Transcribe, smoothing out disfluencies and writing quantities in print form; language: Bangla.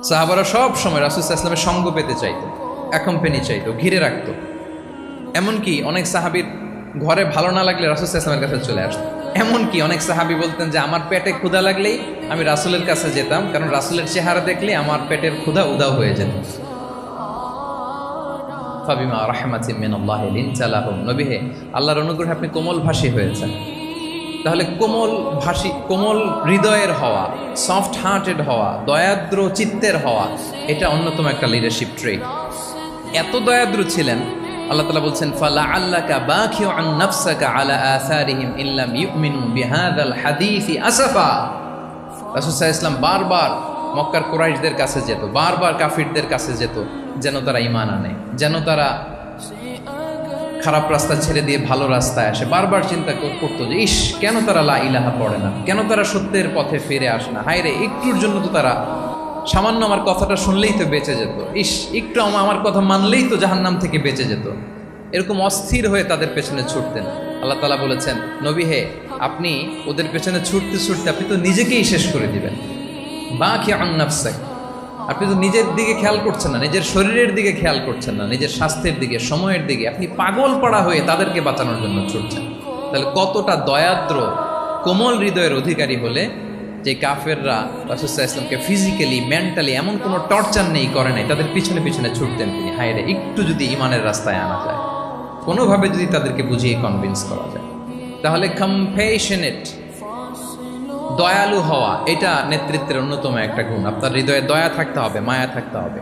সাহাবারা সব সময় রাসূল সাল্লাল্লাহু আলাইহি ওয়াসাল্লামের সঙ্গ পেতে চাইতো, অ্যাকম্পানি চাইতো, ঘিরে রাখতো। এমনকি অনেক সাহাবীর ঘরে ভালো না লাগলে রাসূল সাল্লাল্লাহু আলাইহি ওয়াসাল্লামের কাছে চলে আসতো। এমনকি অনেক সাহাবী বলতেন যে আমার পেটে ক্ষুধা লাগলেই আমি রাসূলের কাছে যেতাম, কারণ রাসূলের চেহারা দেখলে আমার পেটের ক্ষুধা উধাও হয়ে যেত। ফাবিমা রাহমাতিন মিনাল্লাহি লিনতা লাহুম, নবী হে, আল্লাহর অনুগ্রহে আপনি কোমল ভাষী হয়েছেন। তাহলে কোমল হৃদয়ের হওয়া, সফট হার্টেড হওয়া, দয়াদ্র চিত্তের হওয়া, এটা অন্যতম একটা লিডারশিপ ট্রেট। এত দয়াদ্র ছিলেন, আল্লাহ তাআলা বলছেন ফালাআল্লাকা বাখিউন নাফসাকা আলা আসারিহিম ইল্লাম ইউমিনু বিহাযাল হাদীসি আসাফা। রাসূল সাল্লাল্লাহু আলাইহি ওয়াসাল্লাম বারবার মক্কার কুরাইশদের কাছে যেত, বারবার কাফিরদের কাছে যেত, যেন তারা ঈমান আনে, যেন তারা খারাপ রাস্তা ছেড়ে দিয়ে ভালো রাস্তায় আসে। বারবার চিন্তা করতো যে ইস, কেন তারা লা ইলাহা পড়ে না, কেন তারা সত্যের পথে ফিরে আসে না। হায় রে, একটুর জন্য তো তারা সামান্য আমার কথাটা শুনলেই তো বেঁচে যেত, ইস একটু আমার কথা মানলেই তো জাহান্নাম থেকে বেঁচে যেত। এরকম অস্থির হয়ে তাদের পেছনে ছুটতেন। আল্লাহ তাআলা বলেছেন, নবী হে, আপনি ওদের পেছনে ছুটতে ছুটতে আপনি তো নিজেকেই শেষ করে দিবেন। বাখিউন নাফসাক, আপনি তো নিজের দিকে খেয়াল করছেন না, নিজের শরীরের দিকে খেয়াল করছেন না, নিজের স্বাস্থ্যের দিকে, সময়ের দিকে, আপনি পাগল পাড়া হয়ে তাদেরকে বাঁচানোর জন্য ছুটছেন। তাহলে কতটা দয়াদ্র কোমল হৃদয়ের অধিকারী হলে যে কাফেররা রাসূল সাল্লাল্লাহু আলাইহি ওয়াসাল্লামকে ফিজিক্যালি মেন্টালি এমন কোনো টর্চার নেই, করে নাই, তাদের পিছনে পিছনে ছুটতেন তিনি। হায় রে, একটু যদি ইমানের রাস্তায় আনা যায়, কোনোভাবে যদি তাদেরকে বুঝিয়ে কনভিন্স করা যায়, তাহলে কম্প্যাশনেট, দয়ালু হওয়া, এটা নেতৃত্বের অন্যতম একটা গুণ। আপনার হৃদয়ে দয়া থাকতে হবে, মায়া থাকতে হবে।